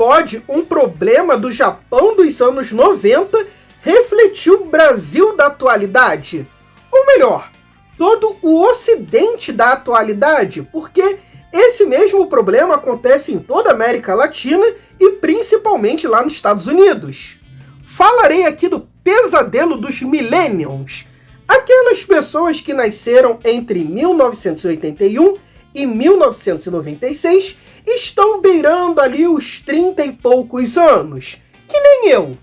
pode um problema do Japão dos anos 90 refletir o Brasil da atualidade? Ou melhor, todo o Ocidente da atualidade, porque esse mesmo problema acontece em toda a América Latina e principalmente lá nos Estados Unidos. Falarei aqui do pesadelo dos Millennials, aquelas pessoas que nasceram entre 1981 e 1996 estão beirando ali os 30 e poucos anos, que nem eu,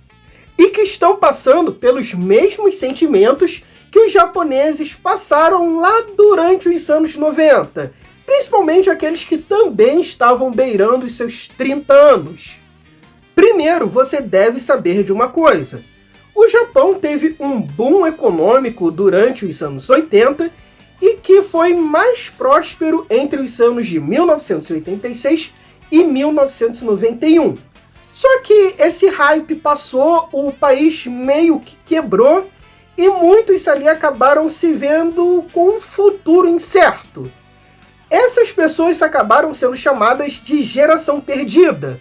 e que estão passando pelos mesmos sentimentos que os japoneses passaram lá durante os anos 90, principalmente aqueles que também estavam beirando os seus 30 anos. Primeiro, você deve saber de uma coisa. O Japão teve um boom econômico durante os anos 80 e que foi mais próspero entre os anos de 1986 e 1991. Só que esse hype passou, o país meio que quebrou e muitos ali acabaram se vendo com um futuro incerto. Essas pessoas acabaram sendo chamadas de geração perdida.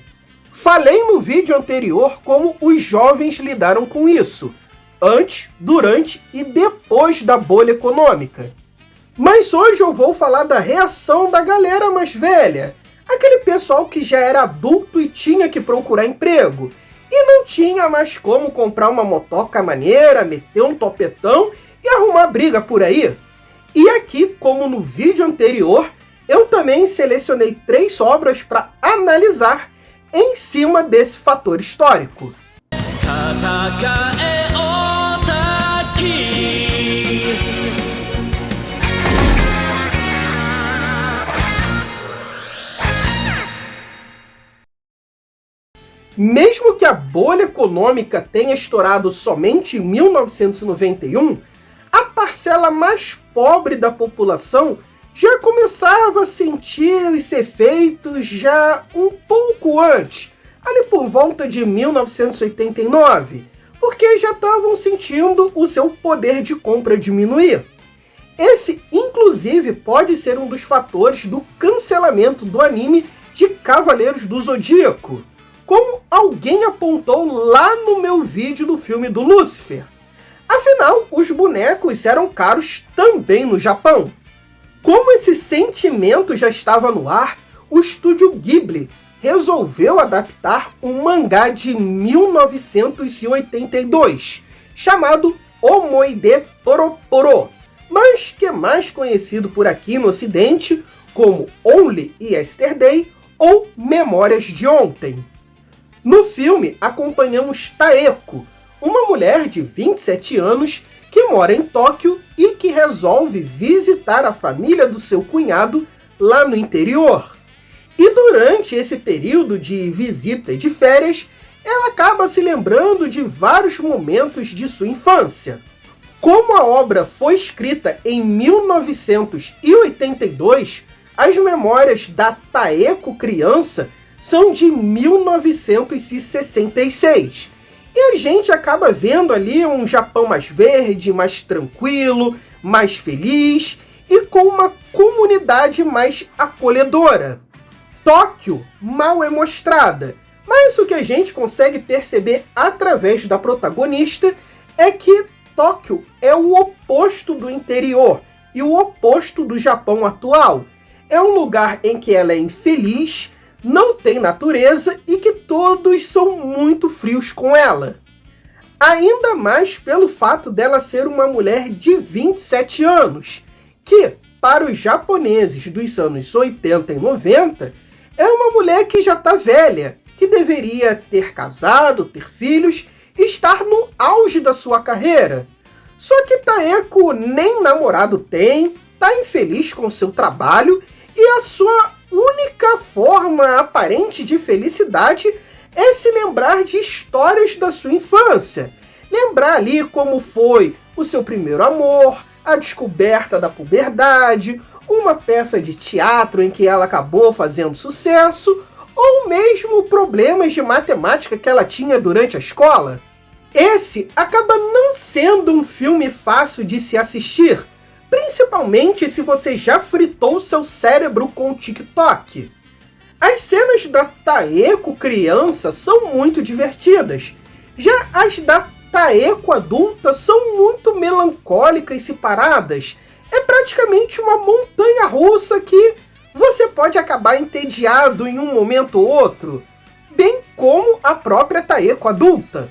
Falei no vídeo anterior como os jovens lidaram com isso, antes, durante e depois da bolha econômica. Mas hoje eu vou falar da reação da galera mais velha, aquele pessoal que já era adulto e tinha que procurar emprego, e não tinha mais como comprar uma motoca maneira, meter um topetão e arrumar briga por aí. E aqui, como no vídeo anterior, eu também selecionei 3 obras para analisar em cima desse fator histórico. Mesmo que a bolha econômica tenha estourado somente em 1991, a parcela mais pobre da população já começava a sentir os efeitos já um pouco antes, ali por volta de 1989, porque já estavam sentindo o seu poder de compra diminuir. Esse, inclusive, pode ser um dos fatores do cancelamento do anime de Cavaleiros do Zodíaco, como alguém apontou lá no meu vídeo do filme do Lúcifer. Afinal, os bonecos eram caros também no Japão. Como esse sentimento já estava no ar, o estúdio Ghibli resolveu adaptar um mangá de 1982, chamado Omoide Poroporo, mas que é mais conhecido por aqui no ocidente como Only Yesterday ou Memórias de Ontem. No filme, acompanhamos Taeko, uma mulher de 27 anos que mora em Tóquio e que resolve visitar a família do seu cunhado lá no interior. E durante esse período de visita e de férias, ela acaba se lembrando de vários momentos de sua infância. Como a obra foi escrita em 1982, as memórias da Taeko criança são de 1966. E a gente acaba vendo ali um Japão mais verde, mais tranquilo, mais feliz e com uma comunidade mais acolhedora. Tóquio mal é mostrada, mas o que a gente consegue perceber através da protagonista é que Tóquio é o oposto do interior e o oposto do Japão atual. É um lugar em que ela é infeliz, não tem natureza e que todos são muito frios com ela. Ainda mais pelo fato dela ser uma mulher de 27 anos, que, para os japoneses dos anos 80 e 90, é uma mulher que já está velha, que deveria ter casado, ter filhos e estar no auge da sua carreira. Só que Taeko nem namorado tem, está infeliz com seu trabalho e a sua única forma aparente de felicidade é se lembrar de histórias da sua infância. Lembrar ali como foi o seu primeiro amor, a descoberta da puberdade, uma peça de teatro em que ela acabou fazendo sucesso, ou mesmo problemas de matemática que ela tinha durante a escola. Esse acaba não sendo um filme fácil de se assistir, principalmente se você já fritou seu cérebro com o TikTok. As cenas da Taeko criança são muito divertidas. Já as da Taeko adulta são muito melancólicas e separadas. É praticamente uma montanha-russa que você pode acabar entediado em um momento ou outro, bem como a própria Taeko adulta.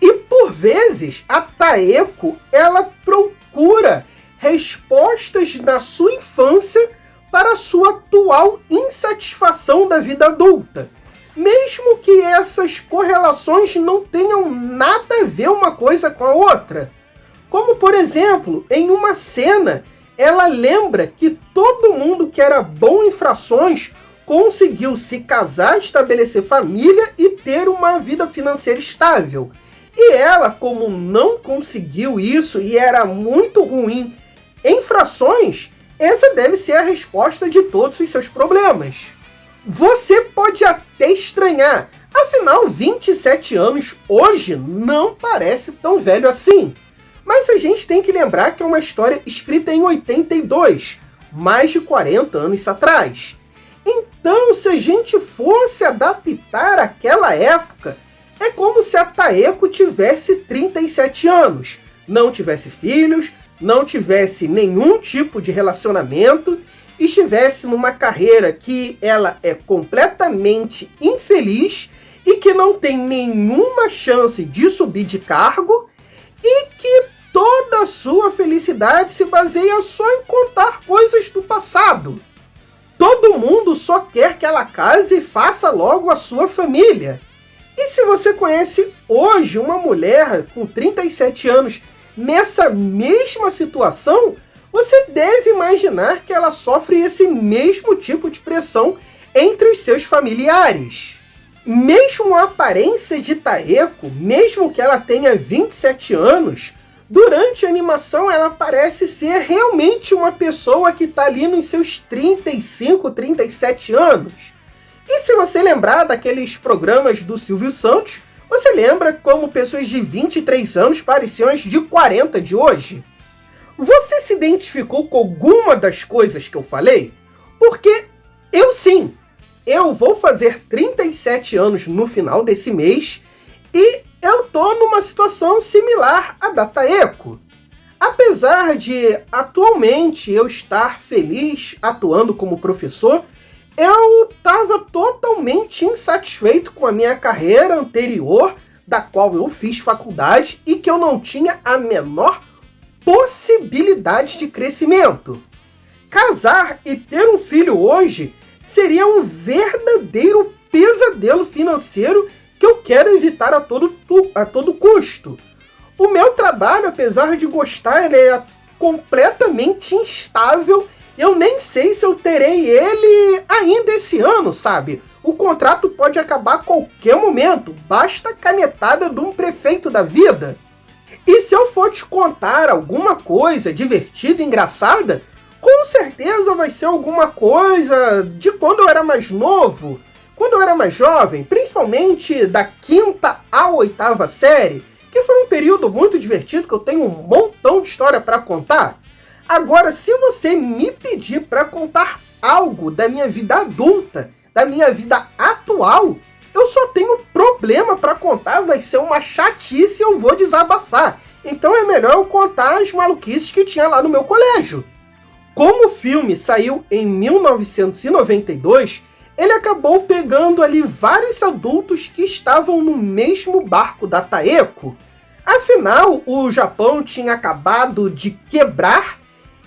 E por vezes a Taeko ela procura respostas na sua infância para a sua atual insatisfação da vida adulta, mesmo que essas correlações não tenham nada a ver uma coisa com a outra. Como, por exemplo, em uma cena, ela lembra que todo mundo que era bom em frações conseguiu se casar, estabelecer família e ter uma vida financeira estável. E ela, como não conseguiu isso e era muito ruim em frações, essa deve ser a resposta de todos os seus problemas. Você pode até estranhar, afinal 27 anos hoje não parece tão velho assim. Mas a gente tem que lembrar que é uma história escrita em 82, mais de 40 anos atrás. Então, se a gente fosse adaptar aquela época, é como se a Taeko tivesse 37 anos, não tivesse filhos, não tivesse nenhum tipo de relacionamento, estivesse numa carreira que ela é completamente infeliz e que não tem nenhuma chance de subir de cargo e que toda a sua felicidade se baseia só em contar coisas do passado. Todo mundo só quer que ela case e faça logo a sua família. E se você conhece hoje uma mulher com 37 anos nessa mesma situação, você deve imaginar que ela sofre esse mesmo tipo de pressão entre os seus familiares. Mesmo a aparência de Taeko, mesmo que ela tenha 27 anos, durante a animação ela parece ser realmente uma pessoa que está ali nos seus 35, 37 anos. E se você lembrar daqueles programas do Silvio Santos, você lembra como pessoas de 23 anos pareciam as de 40 de hoje? Você se identificou com alguma das coisas que eu falei? Porque eu sim, eu vou fazer 37 anos no final desse mês e eu tô numa situação similar à da Taeko. Apesar de atualmente eu estar feliz atuando como professor, eu estava totalmente insatisfeito com a minha carreira anterior, da qual eu fiz faculdade e que eu não tinha a menor possibilidade de crescimento. Casar e ter um filho hoje seria um verdadeiro pesadelo financeiro que eu quero evitar a todo custo. O meu trabalho, apesar de gostar, ele é completamente instável. Eu nem sei se eu terei ele ainda esse ano, sabe? O contrato pode acabar a qualquer momento, basta a canetada de um prefeito da vida. E se eu for te contar alguma coisa divertida e engraçada, com certeza vai ser alguma coisa de quando eu era mais novo, quando eu era mais jovem, principalmente da 5ª à 8ª série, que foi um período muito divertido, que eu tenho um montão de história para contar. Agora, se você me pedir para contar algo da minha vida adulta, da minha vida atual, eu só tenho problema para contar, vai ser uma chatice e eu vou desabafar. Então é melhor eu contar as maluquices que tinha lá no meu colégio. Como o filme saiu em 1992, ele acabou pegando ali vários adultos que estavam no mesmo barco da Taeko. Afinal, o Japão tinha acabado de quebrar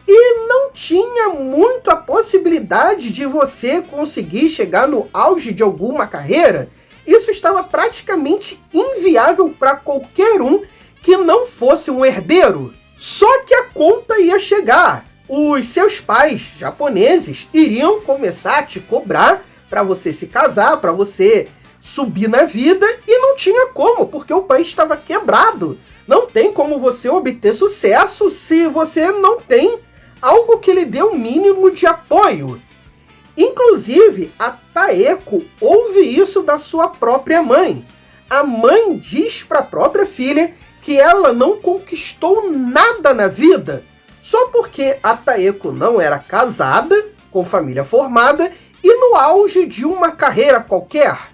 e não tinha muito a possibilidade de você conseguir chegar no auge de alguma carreira. Isso estava praticamente inviável para qualquer um que não fosse um herdeiro. Só que a conta ia chegar. Os seus pais japoneses iriam começar a te cobrar para você se casar, para você subir na vida, e não tinha como, porque o país estava quebrado. Não tem como você obter sucesso se você não tem algo que lhe dê um mínimo de apoio. Inclusive, a Taeko ouve isso da sua própria mãe. A mãe diz para a própria filha que ela não conquistou nada na vida, só porque a Taeko não era casada, com família formada, e no auge de uma carreira qualquer.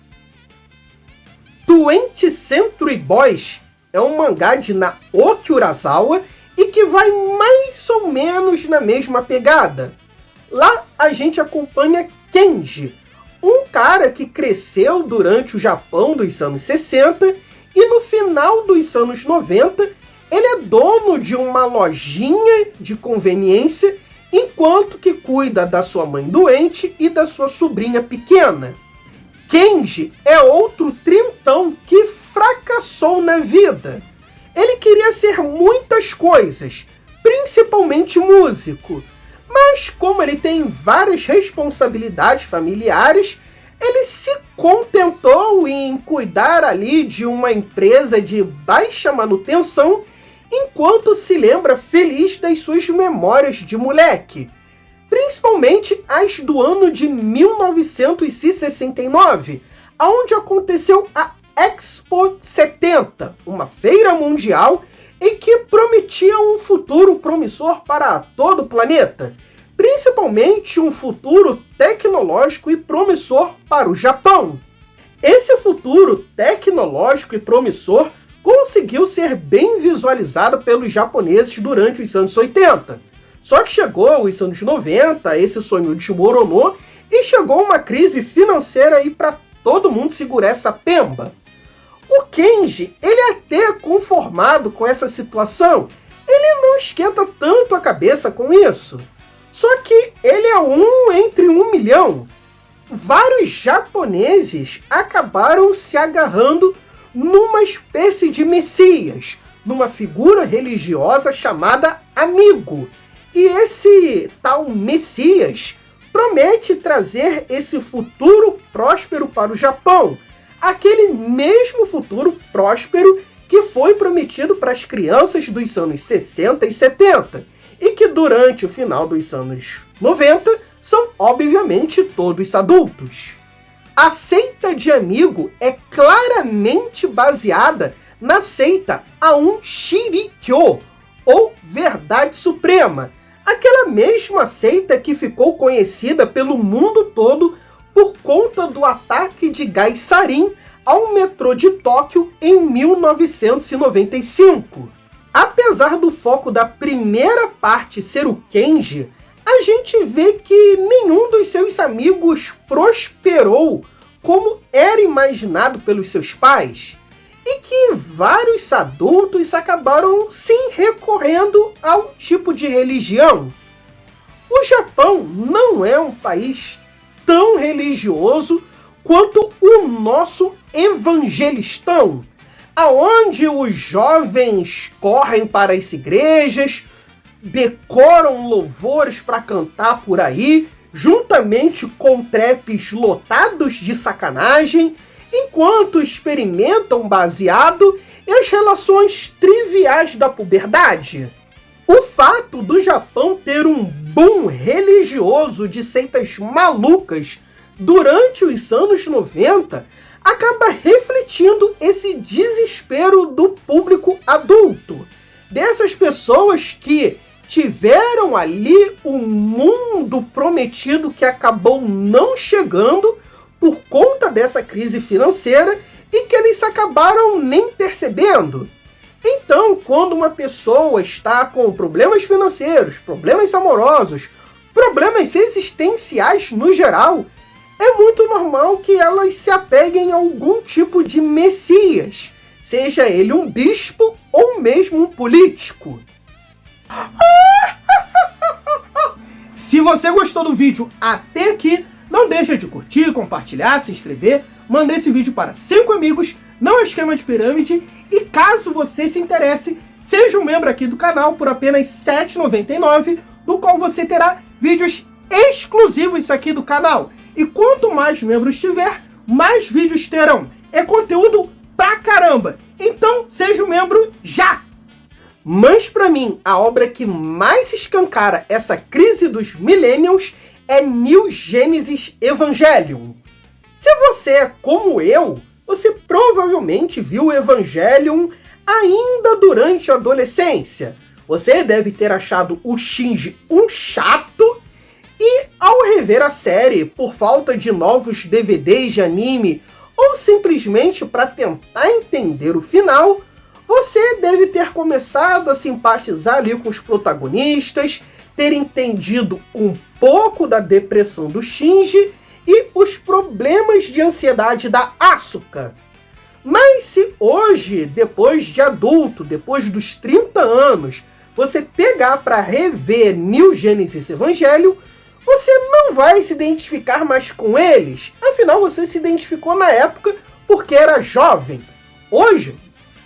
20th Century Boys é um mangá de Naoki Urasawa e que vai mais ou menos na mesma pegada. Lá a gente acompanha Kenji, um cara que cresceu durante o Japão dos anos 60 e no final dos anos 90 ele é dono de uma lojinha de conveniência enquanto que cuida da sua mãe doente e da sua sobrinha pequena. Kenji é outro trintão que fracassou na vida. Ele queria ser muitas coisas, principalmente músico, mas como ele tem várias responsabilidades familiares, ele se contentou em cuidar ali de uma empresa de baixa manutenção, enquanto se lembra feliz das suas memórias de moleque, principalmente as do ano de 1969, onde aconteceu a Expo 70, uma feira mundial e que prometia um futuro promissor para todo o planeta, principalmente um futuro tecnológico e promissor para o Japão. Esse futuro tecnológico e promissor conseguiu ser bem visualizado pelos japoneses durante os anos 80. Só que chegou os anos 90, esse sonho desmoronou e chegou uma crise financeira aí para todo mundo segurar essa pemba. O Kenji, ele é até conformado com essa situação, ele não esquenta tanto a cabeça com isso. Só que ele é um entre 1 milhão. Vários japoneses acabaram se agarrando numa espécie de messias, numa figura religiosa chamada amigo. E esse tal messias promete trazer esse futuro próspero para o Japão, aquele mesmo futuro próspero que foi prometido para as crianças dos anos 60 e 70, e que durante o final dos anos 90 são obviamente todos adultos. A seita de amigo é claramente baseada na seita Aum Shirikyo, ou Verdade Suprema, aquela mesma seita que ficou conhecida pelo mundo todo por conta do ataque de gás sarin ao metrô de Tóquio em 1995. Apesar do foco da primeira parte ser o Kenji, a gente vê que nenhum dos seus amigos prosperou como era imaginado pelos seus pais, e que vários adultos acabaram sim recorrendo a um tipo de religião. O Japão não é um país tão religioso quanto o nosso Evangelistão, aonde os jovens correm para as igrejas, decoram louvores para cantar por aí, juntamente com trapes lotados de sacanagem, enquanto experimentam baseado e as relações triviais da puberdade. O fato do Japão ter um boom religioso de seitas malucas durante os anos 90 acaba refletindo esse desespero do público adulto, dessas pessoas que tiveram ali um mundo prometido que acabou não chegando por conta dessa crise financeira e que eles acabaram nem percebendo. Então, quando uma pessoa está com problemas financeiros, problemas amorosos, problemas existenciais no geral, é muito normal que elas se apeguem a algum tipo de messias, seja ele um bispo ou mesmo um político. Se você gostou do vídeo até aqui, não deixa de curtir, compartilhar, se inscrever, mandar esse vídeo para 5 amigos, não é esquema de pirâmide, e caso você se interesse, seja um membro aqui do canal por apenas R$ 7,99, do qual você terá vídeos exclusivos aqui do canal. E quanto mais membros tiver, mais vídeos terão. É conteúdo pra caramba. Então, seja um membro já! Mas para mim, a obra que mais escancara essa crise dos millennials é New Genesis Evangelion. Se você é como eu, você provavelmente viu Evangelion ainda durante a adolescência. Você deve ter achado o Shinji um chato e Ao rever a série por falta de novos DVDs de anime ou simplesmente para tentar entender o final, você deve ter começado a simpatizar ali com os protagonistas, ter entendido um pouco da depressão do Shinji e os problemas de ansiedade da Asuka. Mas se hoje, depois de adulto, depois dos 30 anos, você pegar para rever New Genesis Evangelion, você não vai se identificar mais com eles. Afinal, você se identificou na época porque era jovem. Hoje,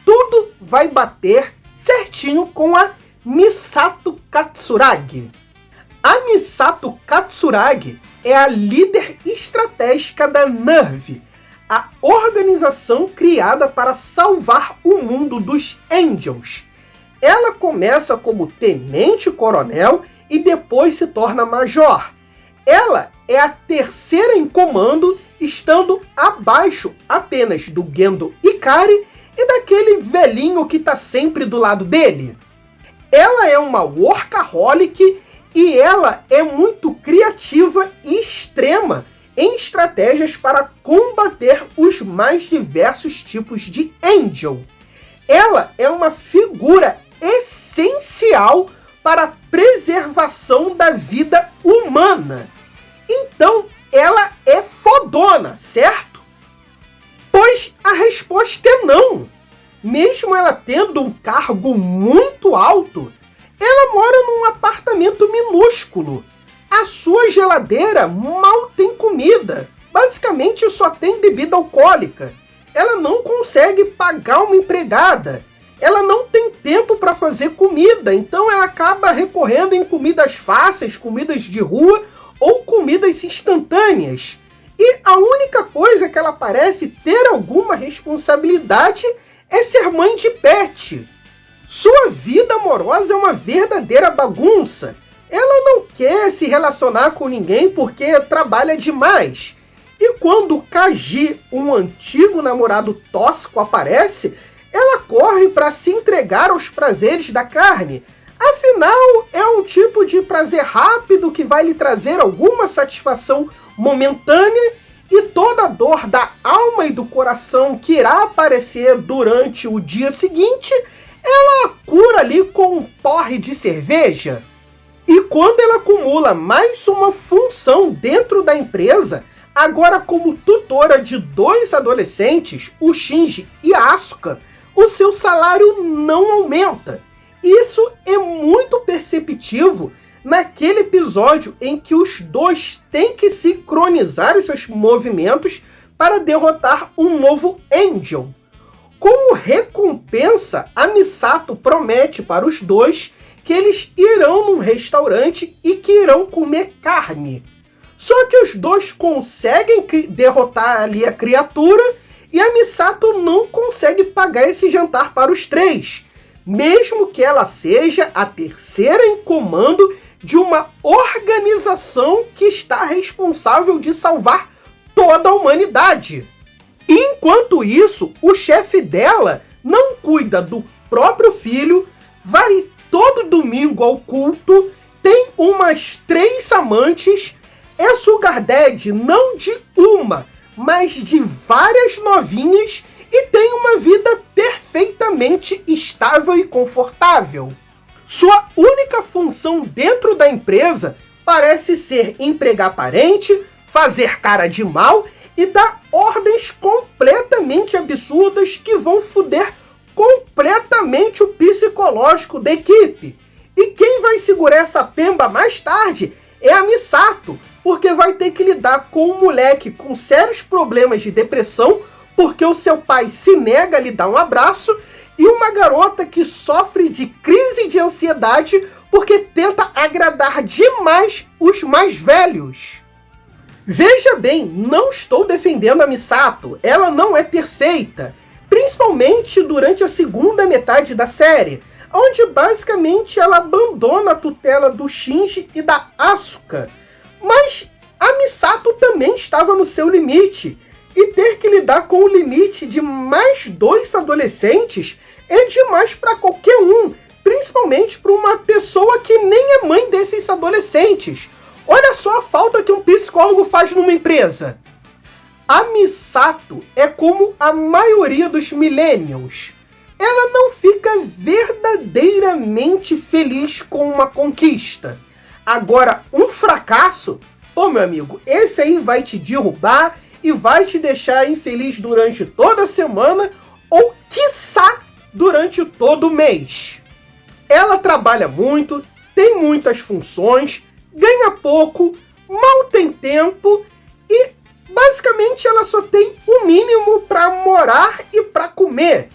tudo vai bater certinho com a Misato Katsuragi. A Misato Katsuragi é a líder estratégica da NERV, a organização criada para salvar o mundo dos Angels. Ela começa como tenente-coronel e depois se torna major. Ela é a terceira em comando, estando abaixo apenas do Gendo Ikari e daquele velhinho que está sempre do lado dele. Ela é uma workaholic e ela é muito criativa e extrema em estratégias para combater os mais diversos tipos de Angel. Ela é uma figura essencial para a preservação da vida humana. Então, ela é fodona, certo? Pois a resposta é não. Mesmo ela tendo um cargo muito alto, ela mora num apartamento minúsculo. A sua geladeira mal tem comida. Basicamente só tem bebida alcoólica. Ela não consegue pagar uma empregada. Ela não tem tempo para fazer comida, então ela acaba recorrendo em comidas fáceis, comidas de rua ou comidas instantâneas. E a única coisa que ela parece ter alguma responsabilidade é ser mãe de pet. Sua vida amorosa é uma verdadeira bagunça. Ela não quer se relacionar com ninguém porque trabalha demais. E quando o Kaji, um antigo namorado tóxico, aparece, ela corre para se entregar aos prazeres da carne. Afinal, é um tipo de prazer rápido que vai lhe trazer alguma satisfação momentânea e toda a dor da alma e do coração que irá aparecer durante o dia seguinte, ela cura ali com um porre de cerveja. E quando ela acumula mais uma função dentro da empresa, agora como tutora de 2 adolescentes, o Shinji e a Asuka, o seu salário não aumenta. Isso é muito perceptível naquele episódio em que os dois têm que sincronizar os seus movimentos para derrotar um novo Angel. Como recompensa, a Misato promete para os dois que eles irão num restaurante e que irão comer carne. Só que os dois conseguem derrotar ali a criatura e a Misato não consegue pagar esse jantar para os 3, mesmo que ela seja a terceira em comando de uma organização que está responsável de salvar toda a humanidade. Enquanto isso, o chefe dela não cuida do próprio filho, vai todo domingo ao culto, tem umas 3 amantes, é sugar daddy não de uma, mas de várias novinhas e tem uma vida perfeitamente estável e confortável. Sua única função dentro da empresa parece ser empregar parente, fazer cara de mal e dar ordens completamente absurdas que vão foder completamente o psicológico da equipe. E quem vai segurar essa pemba mais tarde é a Misato, porque vai ter que lidar com um moleque com sérios problemas de depressão, porque o seu pai se nega a lhe dar um abraço, e uma garota que sofre de crise de ansiedade porque tenta agradar demais os mais velhos. Veja bem, não estou defendendo a Misato, ela não é perfeita, principalmente durante a segunda metade da série, onde basicamente ela abandona a tutela do Shinji e da Asuka. Mas a Misato também estava no seu limite, e ter que lidar com o limite de mais 2 adolescentes é demais para qualquer um, principalmente para uma pessoa que nem é mãe desses adolescentes. Olha só a falta que um psicólogo faz numa empresa. A Misato é como a maioria dos millennials. Ela não fica verdadeiramente feliz com uma conquista. Agora, um fracasso, pô, meu amigo, esse aí vai te derrubar e vai te deixar infeliz durante toda a semana ou, quiçá, durante todo o mês. Ela trabalha muito, tem muitas funções, ganha pouco, mal tem tempo e, basicamente, ela só tem o mínimo para morar e para comer.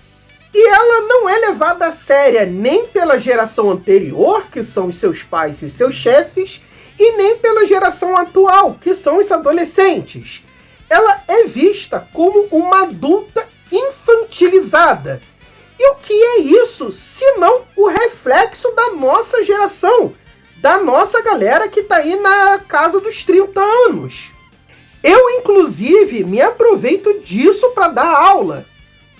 E ela não é levada a séria nem pela geração anterior, que são os seus pais e seus chefes, e nem pela geração atual, que são os adolescentes. Ela é vista como uma adulta infantilizada. E o que é isso, senão o reflexo da nossa geração, da nossa galera que está aí na casa dos 30 anos. Eu, inclusive, me aproveito disso para dar aula.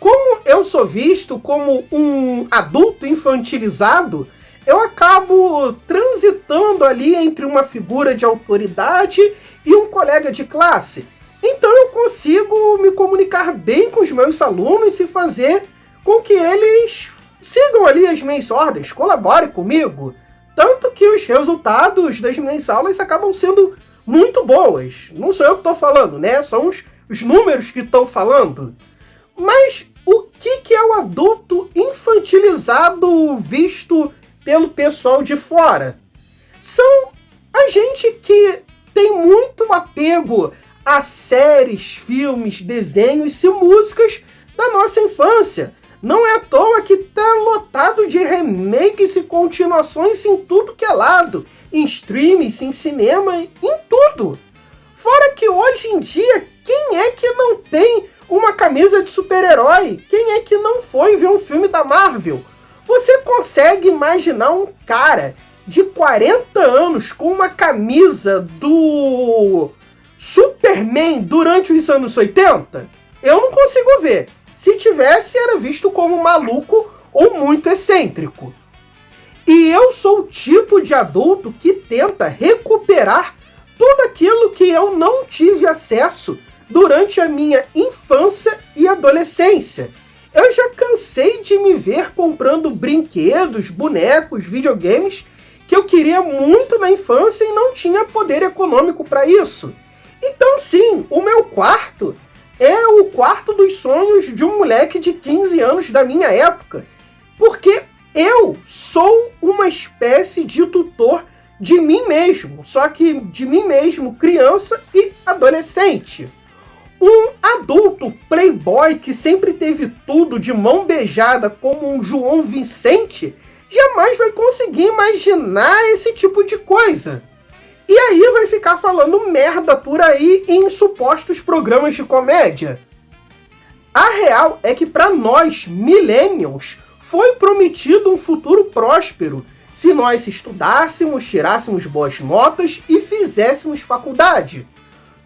Como eu sou visto como um adulto infantilizado, eu acabo transitando ali entre uma figura de autoridade e um colega de classe. Então eu consigo me comunicar bem com os meus alunos e fazer com que eles sigam ali as minhas ordens, colaborem comigo. Tanto que os resultados das minhas aulas acabam sendo muito boas. Não sou eu que estou falando, né? São os números que estão falando. Mas o que é o adulto infantilizado visto pelo pessoal de fora? São a gente que tem muito apego a séries, filmes, desenhos e músicas da nossa infância. Não é à toa que tá lotado de remakes e continuações em tudo que é lado. Em streams, em cinema, em tudo. Fora que hoje em dia, quem é que não tem uma camisa de super-herói? Quem é que não foi ver um filme da Marvel? Você consegue imaginar um cara de 40 anos com uma camisa do Superman durante os anos 80? Eu não consigo ver. Se tivesse, era visto como maluco ou muito excêntrico. E eu sou o tipo de adulto que tenta recuperar tudo aquilo que eu não tive acesso durante a minha infância e adolescência. Eu já cansei de me ver comprando brinquedos, bonecos, videogames que eu queria muito na infância e não tinha poder econômico para isso. Então sim, o meu quarto é o quarto dos sonhos de um moleque de 15 anos da minha época, porque eu sou uma espécie de tutor de mim mesmo, só que de mim mesmo, criança e adolescente. Um adulto playboy que sempre teve tudo de mão beijada como um João Vicente jamais vai conseguir imaginar esse tipo de coisa. E aí vai ficar falando merda por aí em supostos programas de comédia. A real é que para nós, millennials, foi prometido um futuro próspero se nós estudássemos, tirássemos boas notas e fizéssemos faculdade.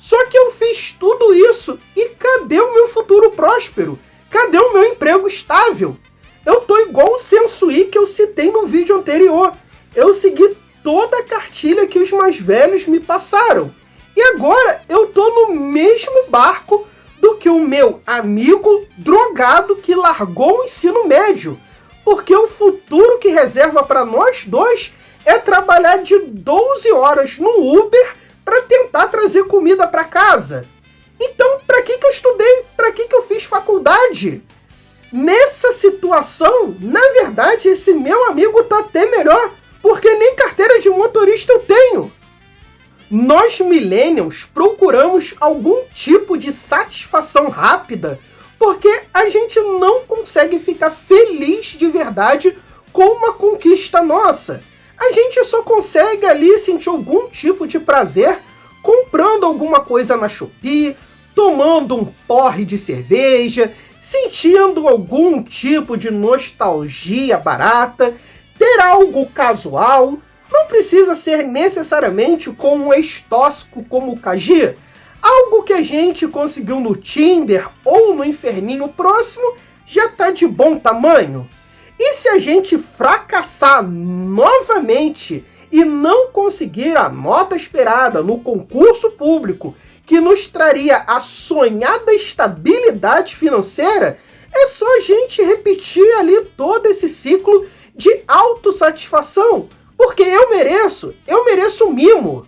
Só que eu fiz tudo isso e cadê o meu futuro próspero? Cadê o meu emprego estável? Eu tô igual o Sensui que eu citei no vídeo anterior. Eu segui toda a cartilha que os mais velhos me passaram. E agora eu tô no mesmo barco do que o meu amigo drogado que largou o ensino médio. Porque o futuro que reserva para nós dois é trabalhar de 12 horas no Uber para tentar trazer comida para casa. Então, para que eu estudei? Para que eu fiz faculdade? Nessa situação, na verdade, esse meu amigo tá até melhor, porque nem carteira de motorista eu tenho. Nós millennials procuramos algum tipo de satisfação rápida, porque a gente não consegue ficar feliz de verdade com uma conquista nossa. A gente só consegue ali sentir algum tipo de prazer comprando alguma coisa na Shopee, tomando um porre de cerveja, sentindo algum tipo de nostalgia barata, ter algo casual. Não precisa ser necessariamente com um ex-tóxico como o KG. Algo que a gente conseguiu no Tinder ou no inferninho próximo já tá de bom tamanho. E se a gente fracassar novamente e não conseguir a nota esperada no concurso público, que nos traria a sonhada estabilidade financeira, é só a gente repetir ali todo esse ciclo de autossatisfação, porque eu mereço mimo.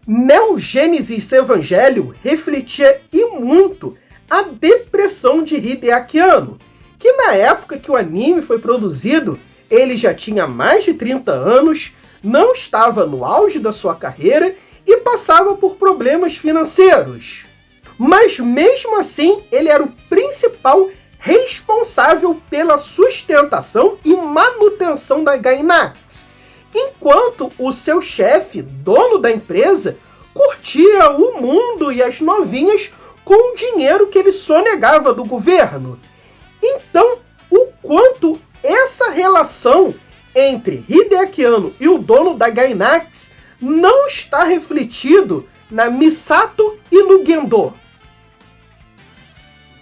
Neo Gênesis Evangelho refletia e muito a depressão de Hideaki Anno, que na época que o anime foi produzido, ele já tinha mais de 30 anos, não estava no auge da sua carreira e passava por problemas financeiros. Mas mesmo assim, ele era o principal responsável pela sustentação e manutenção da Gainax, enquanto o seu chefe, dono da empresa, curtia o mundo e as novinhas com o dinheiro que ele sonegava do governo. Então, o quanto essa relação entre Hideaki Anno e o dono da Gainax não está refletido na Misato e no Gendo.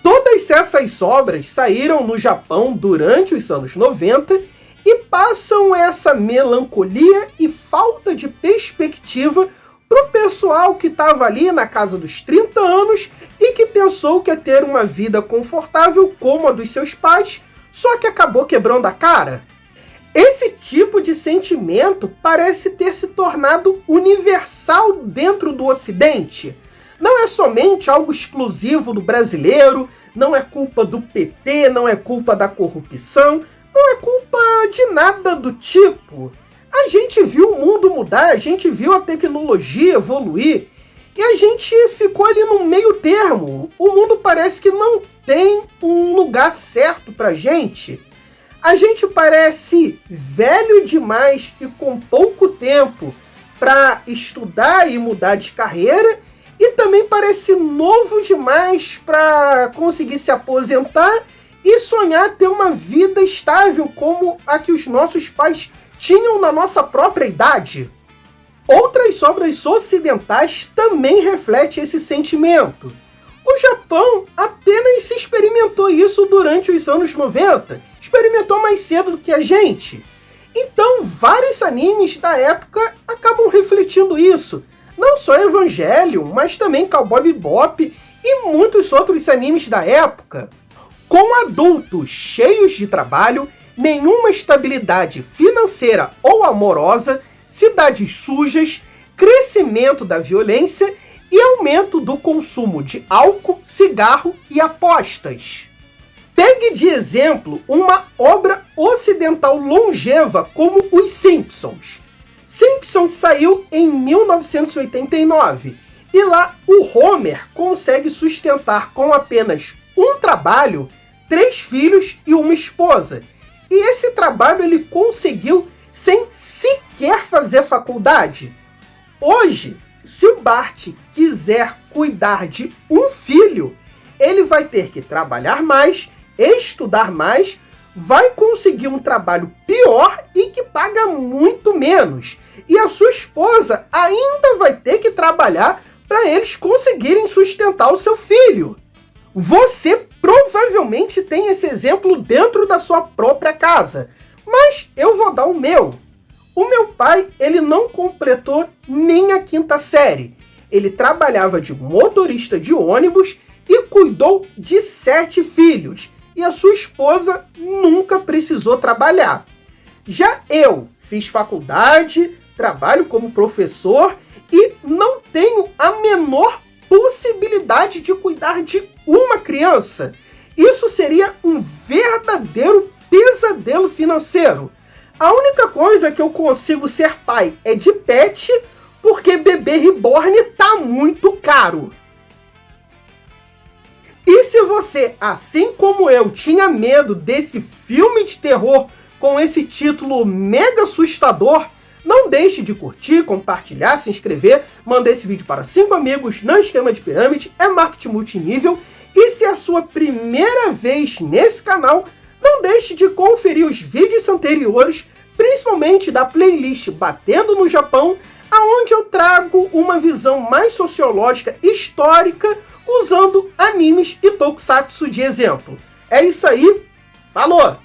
Todas essas obras saíram no Japão durante os anos 90 e passam essa melancolia e falta de perspectiva para o pessoal que estava ali na casa dos 30 anos e que pensou que ia ter uma vida confortável como a dos seus pais, só que acabou quebrando a cara. Esse tipo de sentimento parece ter se tornado universal dentro do Ocidente. Não é somente algo exclusivo do brasileiro, não é culpa do PT, não é culpa da corrupção, não é culpa de nada do tipo. A gente viu o mundo mudar, a gente viu a tecnologia evoluir e a gente ficou ali no meio termo. O mundo parece que não tem um lugar certo pra gente. A gente parece velho demais e com pouco tempo para estudar e mudar de carreira, e também parece novo demais para conseguir se aposentar e sonhar ter uma vida estável como a que os nossos pais tinham na nossa própria idade. Outras obras ocidentais também refletem esse sentimento. O Japão apenas se experimentou isso durante os anos 90, experimentou mais cedo do que a gente. Então, vários animes da época acabam refletindo isso. Não só Evangelion, mas também Cowboy Bebop e muitos outros animes da época. Com adultos cheios de trabalho, nenhuma estabilidade financeira ou amorosa, cidades sujas, crescimento da violência e aumento do consumo de álcool, cigarro e apostas. Pegue de exemplo uma obra ocidental longeva como Os Simpsons. Simpsons saiu em 1989 e lá o Homer consegue sustentar com apenas um trabalho, 3 filhos e uma esposa. E esse trabalho ele conseguiu sem sequer fazer faculdade. Hoje, se o Bart quiser cuidar de um filho, ele vai ter que trabalhar mais, estudar mais, vai conseguir um trabalho pior e que paga muito menos. E a sua esposa ainda vai ter que trabalhar para eles conseguirem sustentar o seu filho. Você provavelmente tem esse exemplo dentro da sua própria casa, mas eu vou dar o meu. O meu pai, ele não completou nem a 5ª série. Ele trabalhava de motorista de ônibus e cuidou de 7 filhos. E a sua esposa nunca precisou trabalhar. Já eu fiz faculdade, trabalho como professor e não tenho a menor possibilidade de cuidar de uma criança. Isso seria um verdadeiro pesadelo financeiro. A única coisa que eu consigo ser pai é de pet, porque bebê reborn tá muito caro. E se você, assim como eu, tinha medo desse filme de terror com esse título mega assustador, não deixe de curtir, compartilhar, se inscrever, mandar esse vídeo para 5 amigos, não esquema de pirâmide, é marketing multinível. E se é a sua primeira vez nesse canal, não deixe de conferir os vídeos anteriores, principalmente da playlist Batendo no Japão, aonde eu trago uma visão mais sociológica histórica usando animes e tokusatsu de exemplo. É isso aí, falou!